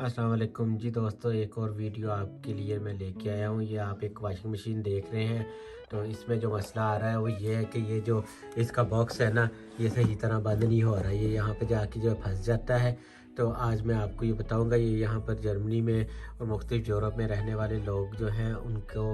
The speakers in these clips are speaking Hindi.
अस्सलाम वालेकुम जी दोस्तों, एक और वीडियो आपके लिए मैं लेके आया हूँ। ये आप एक वॉशिंग मशीन देख रहे हैं। तो इसमें जो मसला आ रहा है वो ये है कि ये जो इसका बॉक्स है ना, ये सही तरह बंद नहीं हो रहा है। ये यहाँ पे जाके जो है फंस जाता है। तो आज मैं आपको ये बताऊंगा, ये यहाँ पर जर्मनी में और मुख्तलिफ यूरोप में रहने वाले लोग जो हैं उनको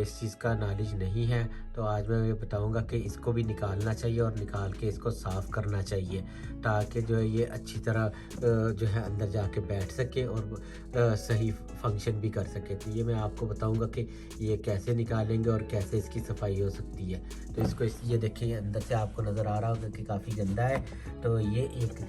इस चीज़ का नॉलेज नहीं है। तो आज मैं ये बताऊंगा कि इसको भी निकालना चाहिए और निकाल के इसको साफ़ करना चाहिए, ताकि जो है ये अच्छी तरह जो है अंदर जाके बैठ सके और सही फंक्शन भी कर सके। तो ये मैं आपको बताऊंगा कि ये कैसे निकालेंगे और कैसे इसकी सफाई हो सकती है। तो इसको ये देखिए, अंदर से आपको नज़र आ रहा होगा कि काफ़ी गंदा है। तो ये एक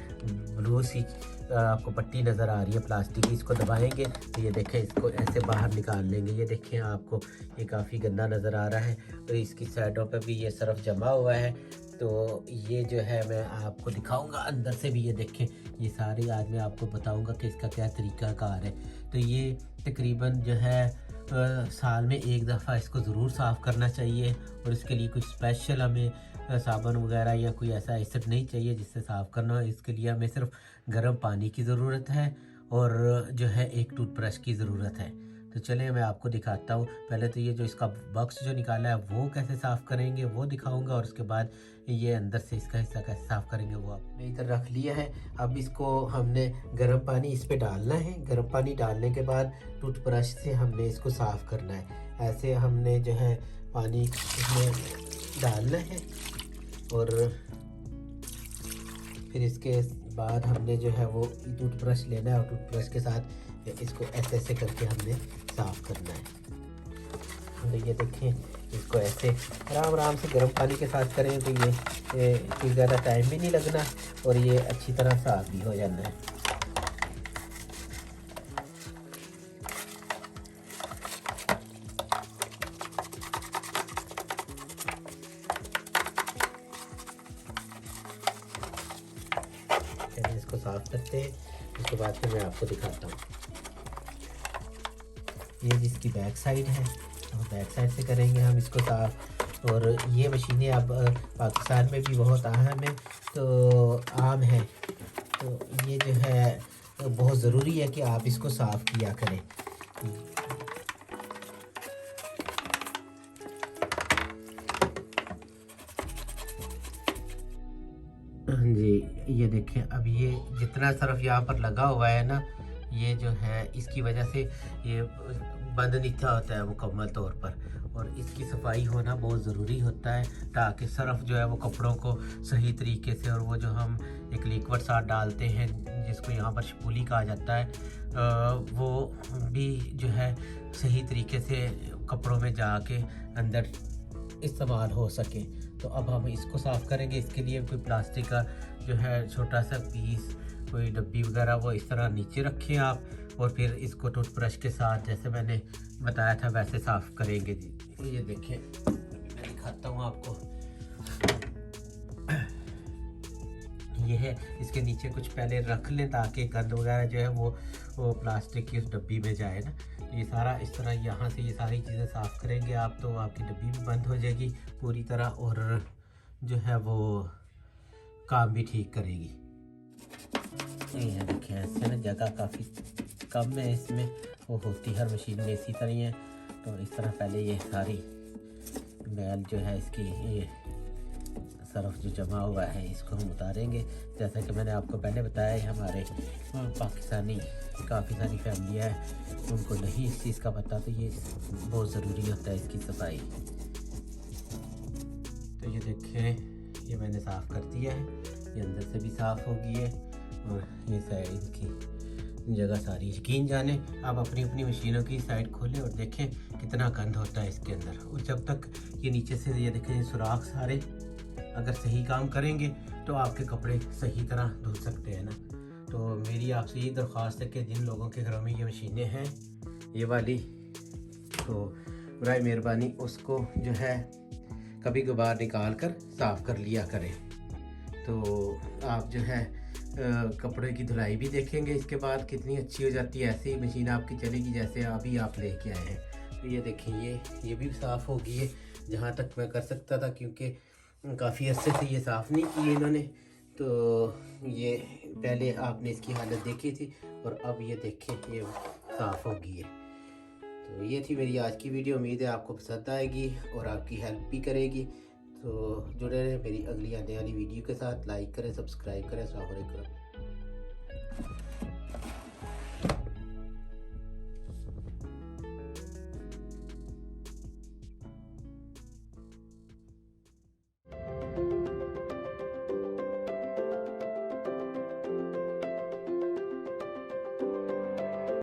ब्लू सी आपको पट्टी नज़र आ रही है प्लास्टिक की, इसको दबाएंगे तो ये देखें, इसको ऐसे बाहर निकाल लेंगे। ये देखें, आपको ये काफ़ी गंदा नज़र आ रहा है। तो इसकी साइडों पे भी ये सरफ जमा हुआ है। तो ये जो है मैं आपको दिखाऊंगा अंदर से भी। ये देखें, ये सारी आज मैं आपको बताऊंगा कि इसका क्या तरीक़ाकार है। तो ये तकरीबन जो है साल में एक दफ़ा इसको ज़रूर साफ़ करना चाहिए। और इसके लिए कुछ स्पेशल हमें साबुन वगैरह या कोई ऐसा एसिड नहीं चाहिए जिससे साफ़ करना हो। इसके लिए हमें सिर्फ गर्म पानी की ज़रूरत है और जो है एक टूथब्रश की ज़रूरत है। तो चलिए मैं आपको दिखाता हूँ। पहले तो ये जो इसका बॉक्स जो निकाला है वो कैसे साफ़ करेंगे वो दिखाऊंगा, और उसके बाद ये अंदर से इसका हिस्सा कैसे साफ़ करेंगे वो आपने इधर रख लिया है। अब इसको हमने गर्म पानी इस पे डालना है। गर्म पानी डालने के बाद टूथब्रश से हमने इसको साफ़ करना है। ऐसे हमने जो है पानी इसमें डालना है और फिर इसके बाद हमने जो है वो टूथब्रश लेना है और टूथब्रश के साथ इसको ऐसे ऐसे करके हमने साफ़ करना है। तो ये देखें, इसको ऐसे आराम आराम से गर्म पानी के साथ करें तो ये ज़्यादा टाइम भी नहीं लगना और ये अच्छी तरह साफ़ भी हो जाना है। इसको साफ़ करते हैं, उसके बाद फिर मैं आपको दिखाता हूँ। ये जिसकी बैक साइड है, तो बैक साइड से करेंगे हम इसको साफ़। और ये मशीनें अब पाकिस्तान में भी बहुत अहम है, तो आम है। तो ये जो है बहुत ज़रूरी है कि आप इसको साफ़ किया करें। जी, ये देखें, अब ये जितना सरफ यहाँ पर लगा हुआ है ना, ये जो है इसकी वजह से ये बंद नहीं होता है मुकम्मल तौर पर। और इसकी सफाई होना बहुत ज़रूरी होता है ताकि सरफ जो है वो कपड़ों को सही तरीके से, और वो जो हम एक लिक्विड साथ डालते हैं जिसको यहाँ पर शपूली कहा जाता है, वो भी जो है सही तरीके से कपड़ों में जाके अंदर इस्तेमाल हो सके। तो अब हम इसको साफ़ करेंगे। इसके लिए कोई प्लास्टिक का जो है छोटा सा पीस, कोई डब्बी वगैरह, वो इस तरह नीचे रखें आप, और फिर इसको टूथब्रश के साथ जैसे मैंने बताया था वैसे साफ़ करेंगे जी। ये देखें, अभी मैं दिखाता हूँ आपको। ये है, इसके नीचे कुछ पहले रख लें ताकि गंद वगैरह जो है वो प्लास्टिक की उस डब्बी में जाए ना। ये सारा इस तरह यहाँ से ये सारी चीज़ें साफ़ करेंगे आप, तो आपकी डब्बी भी बंद हो जाएगी पूरी तरह और जो है वो काम भी ठीक करेगी। ये देखिए, ऐसे ना जगह काफ़ी कम है इसमें, वो होती हर मशीन में इसी तरह है। तो इस तरह पहले ये सारी मैल जो है इसकी, ये सरफ जो जमा हुआ है इसको हम उतारेंगे। जैसा कि मैंने आपको पहले बताया है, हमारे पाकिस्तानी काफ़ी सारी फैमिली है, उनको नहीं इस चीज़ का पता, तो ये बहुत ज़रूरी होता है इसकी सफाई। तो ये देखें, ये मैंने साफ़ कर दिया है, ये अंदर से भी साफ़ हो गई है और ये साइड की जगह सारी। यकीन जाने आप अपनी अपनी मशीनों की साइड खोलें और देखें कितना गंद होता है इसके अंदर। और जब तक ये नीचे से ये देखें सुराख सारे अगर सही काम करेंगे तो आपके कपड़े सही तरह धुल सकते हैं ना। तो मेरी आपसे ये दरख्वास्त है कि जिन लोगों के घरों में ये मशीनें हैं, ये वाली, तो बराए मेहरबानी उसको जो है कभी कभार निकाल कर साफ़ कर लिया करें। तो आप जो है कपड़े की धुलाई भी देखेंगे इसके बाद कितनी अच्छी हो जाती है। ऐसे ही मशीन आपकी चलेगी जैसे अभी आप लेके आए हैं। तो ये देखें, ये भी साफ़ हो गई है जहाँ तक मैं कर सकता था, क्योंकि काफ़ी अरसे से ये साफ़ नहीं किए इन्होंने। तो ये पहले आपने इसकी हालत देखी थी और अब ये देखें ये साफ़ हो गई है। तो ये थी मेरी आज की वीडियो। उम्मीद है आपको पसंद आएगी और आपकी हेल्प भी करेगी। तो जुड़े रहें मेरी अगली आने वाली वीडियो के साथ। लाइक करें, सब्सक्राइब करें। अस्सलाम वालेकुम।